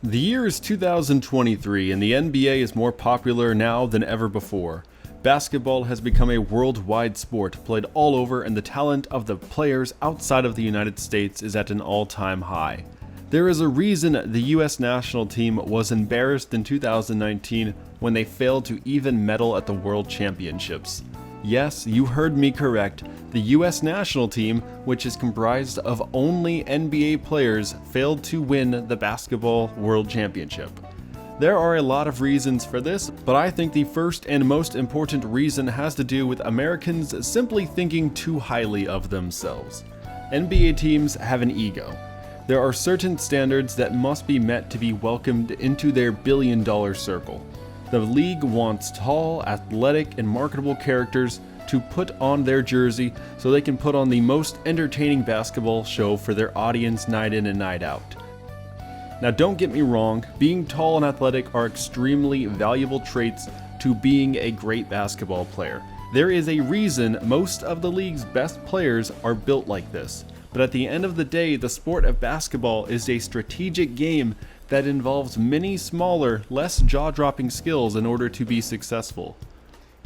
The year is 2023 and the NBA is more popular now than ever before. Basketball has become a worldwide sport played all over, and the talent of the players outside of the United States is at an all-time high. There is a reason the US national team was embarrassed in 2019 when they failed to even medal at the World Championships. Yes, you heard me correct. The US national team, which is comprised of only NBA players, failed to win the Basketball World Championship. There are a lot of reasons for this, but I think the first and most important reason has to do with Americans simply thinking too highly of themselves. NBA teams have an ego. There are certain standards that must be met to be welcomed into their billion-dollar circle. The league wants tall, athletic, and marketable characters to put on their jersey so they can put on the most entertaining basketball show for their audience night in and night out. Now, don't get me wrong, being tall and athletic are extremely valuable traits to being a great basketball player. There is a reason most of the league's best players are built like this. But at the end of the day, the sport of basketball is a strategic game that involves many smaller, less jaw-dropping skills in order to be successful.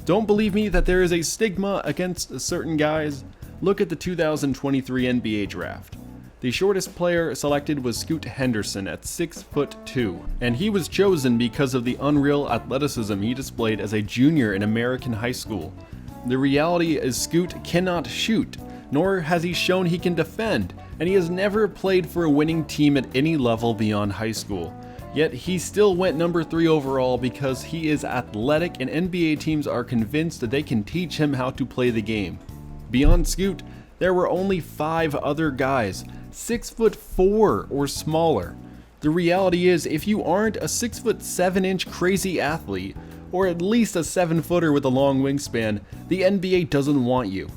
Don't believe me that there is a stigma against certain guys? Look at the 2023 NBA draft. The shortest player selected was Scoot Henderson at 6'2", and he was chosen because of the unreal athleticism he displayed as a junior in American high school. The reality is Scoot cannot shoot, nor has he shown he can defend, and he has never played for a winning team at any level beyond high school. Yet he still went number 3 overall because he is athletic, and NBA teams are convinced that they can teach him how to play the game. Beyond Scoot, there were only 5 other guys, 6'4" or smaller. The reality is, if you aren't a 6'7" crazy athlete, or at least a 7-footer with a long wingspan, the NBA doesn't want you.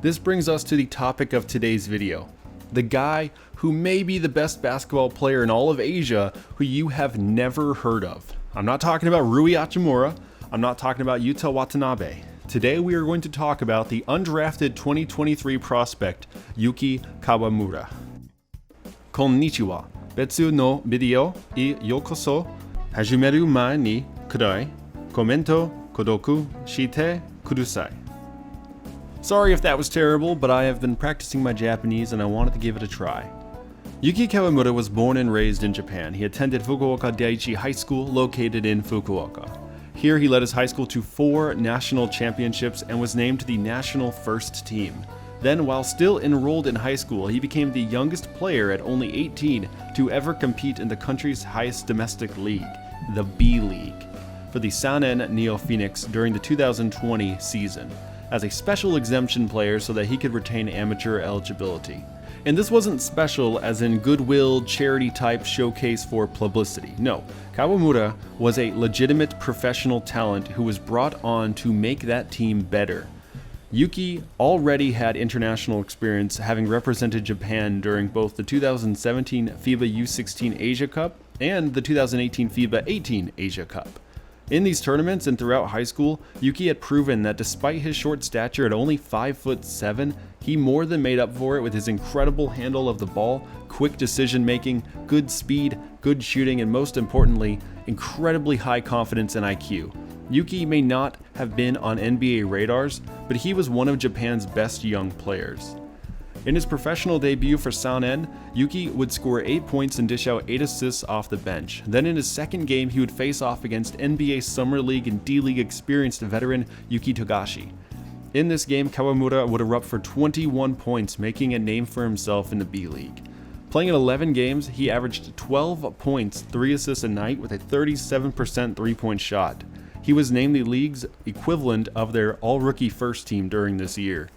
This brings us to the topic of today's video. The guy who may be the best basketball player in all of Asia who you have never heard of. I'm not talking about Rui Hachimura. I'm not talking about Yuta Watanabe. Today we are going to talk about the undrafted 2023 prospect, Yuki Kawamura. Konnichiwa. Betsu no video e yokoso. Hajimeru mae ni kudai. Komento kodoku shite kudasai. Sorry if that was terrible, but I have been practicing my Japanese and I wanted to give it a try. Yuki Kawamura was born and raised in Japan. He attended Fukuoka Daiichi High School, located in Fukuoka. Here he led his high school to 4 national championships and was named to the national first team. Then, while still enrolled in high school, he became the youngest player at only 18 to ever compete in the country's highest domestic league, the B League, for the Sanen Neo Phoenix during the 2020 season, as a special exemption player so that he could retain amateur eligibility. And this wasn't special as in goodwill, charity type showcase for publicity. No, Kawamura was a legitimate professional talent who was brought on to make that team better. Yuki already had international experience, having represented Japan during both the 2017 FIBA U16 Asia Cup and the 2018 FIBA 18 Asia Cup. In these tournaments and throughout high school, Yuki had proven that despite his short stature at only 5'7", he more than made up for it with his incredible handle of the ball, quick decision making, good speed, good shooting, and most importantly, incredibly high confidence and IQ. Yuki may not have been on NBA radars, but he was one of Japan's best young players. In his professional debut for Sanen, Yuki would score 8 points and dish out 8 assists off the bench. Then in his second game, he would face off against NBA Summer League and D-League experienced veteran Yuki Togashi. In this game, Kawamura would erupt for 21 points, making a name for himself in the B-League. Playing in 11 games, he averaged 12 points, 3 assists a night with a 37% three-point shot. He was named the league's equivalent of their all-rookie first team during this year.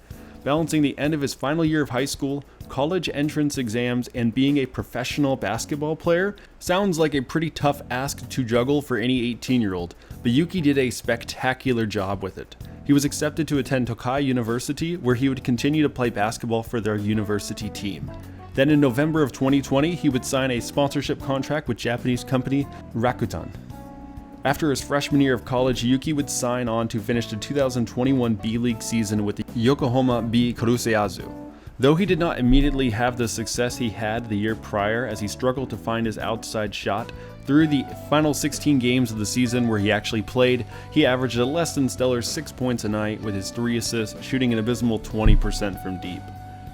Balancing the end of his final year of high school, college entrance exams, and being a professional basketball player sounds like a pretty tough ask to juggle for any 18-year-old, but Yuki did a spectacular job with it. He was accepted to attend Tokai University, where he would continue to play basketball for their university team. Then in November of 2020, he would sign a sponsorship contract with Japanese company Rakuten. After his freshman year of college, Yuki would sign on to finish the 2021 B-League season with the Yokohama B Karuseyazu. Though he did not immediately have the success he had the year prior as he struggled to find his outside shot, through the final 16 games of the season where he actually played, he averaged a less than stellar 6 points a night with his 3 assists, shooting an abysmal 20% from deep.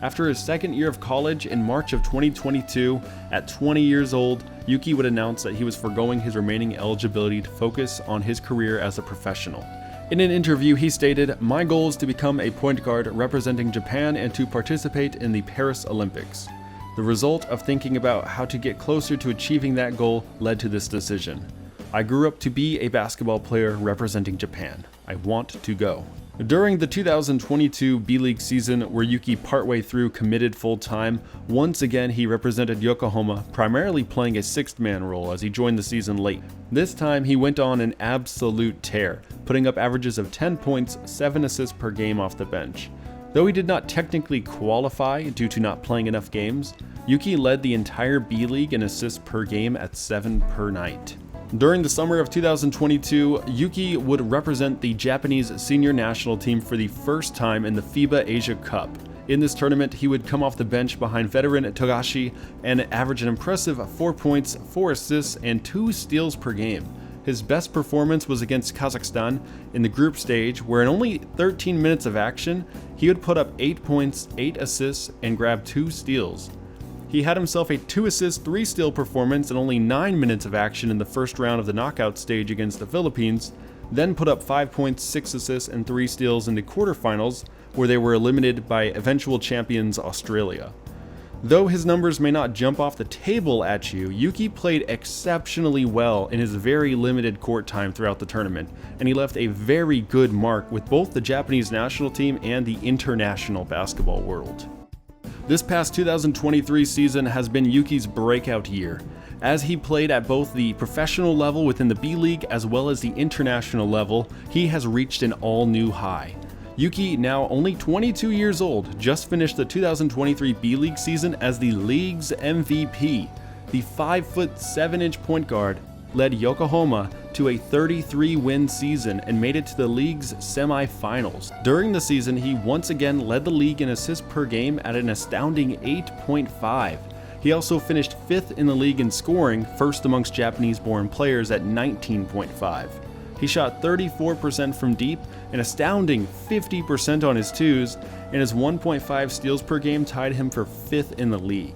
After his second year of college in March of 2022, at 20 years old, Yuki would announce that he was forgoing his remaining eligibility to focus on his career as a professional. In an interview, he stated, "My goal is to become a point guard representing Japan and to participate in the Paris Olympics." The result of thinking about how to get closer to achieving that goal led to this decision. "I grew up to be a basketball player representing Japan. I want to go." During the 2022 B-League season, where Yuki partway through committed full-time, once again he represented Yokohama, primarily playing a sixth-man role as he joined the season late. This time he went on an absolute tear, putting up averages of 10 points, 7 assists per game off the bench. Though he did not technically qualify due to not playing enough games, Yuki led the entire B-League in assists per game at 7 per night. During the summer of 2022, Yuki would represent the Japanese senior national team for the first time in the FIBA Asia Cup. In this tournament, he would come off the bench behind veteran Togashi and average an impressive 4 points, 4 assists, and 2 steals per game. His best performance was against Kazakhstan in the group stage, where in only 13 minutes of action, he would put up 8 points, 8 assists, and grab 2 steals. He had himself a 2-assist, 3-steal performance in only 9 minutes of action in the first round of the knockout stage against the Philippines, then put up 5 points, 6 assists, and 3 steals in the quarterfinals, where they were eliminated by eventual champions Australia. Though his numbers may not jump off the table at you, Yuki played exceptionally well in his very limited court time throughout the tournament, and he left a very good mark with both the Japanese national team and the international basketball world. This past 2023 season has been Yuki's breakout year, as he played at both the professional level within the B-League as well as the international level. He has reached an all-new high. Yuki, now only 22 years old, just finished the 2023 B-League season as the league's MVP. The 5'7" point guard led Yokohama to a 33-win season and made it to the league's semi-finals. During the season, he once again led the league in assists per game at an astounding 8.5. He also finished 5th in the league in scoring, first amongst Japanese-born players at 19.5. He shot 34% from deep, an astounding 50% on his twos, and his 1.5 steals per game tied him for 5th in the league.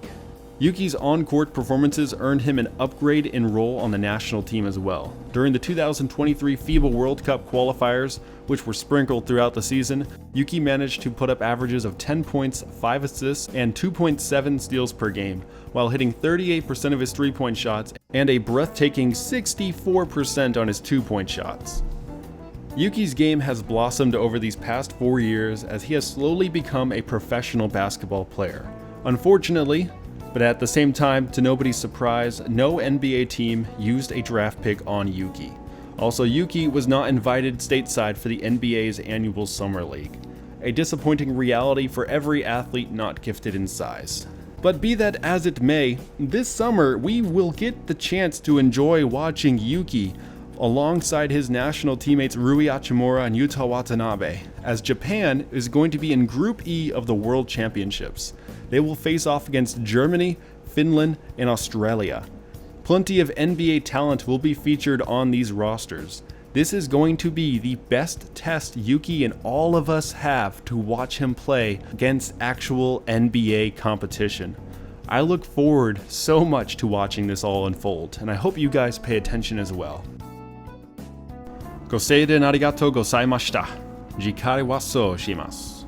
Yuki's on-court performances earned him an upgrade in role on the national team as well. During the 2023 FIBA World Cup qualifiers, which were sprinkled throughout the season, Yuki managed to put up averages of 10 points, 5 assists, and 2.7 steals per game, while hitting 38% of his three-point shots and a breathtaking 64% on his two-point shots. Yuki's game has blossomed over these past 4 years as he has slowly become a professional basketball player. Unfortunately, but at the same time, to nobody's surprise, no NBA team used a draft pick on Yuki. Also, Yuki was not invited stateside for the NBA's annual Summer League. A disappointing reality for every athlete not gifted in size. But be that as it may, this summer we will get the chance to enjoy watching Yuki alongside his national teammates Rui Hachimura and Yuta Watanabe, as Japan is going to be in Group E of the World Championships. They will face off against Germany, Finland, and Australia. Plenty of NBA talent will be featured on these rosters. This is going to be the best test Yuki and all of us have to watch him play against actual NBA competition. I look forward so much to watching this all unfold, and I hope you guys pay attention as well. ご清聴ありがとうございました。次回はそうします。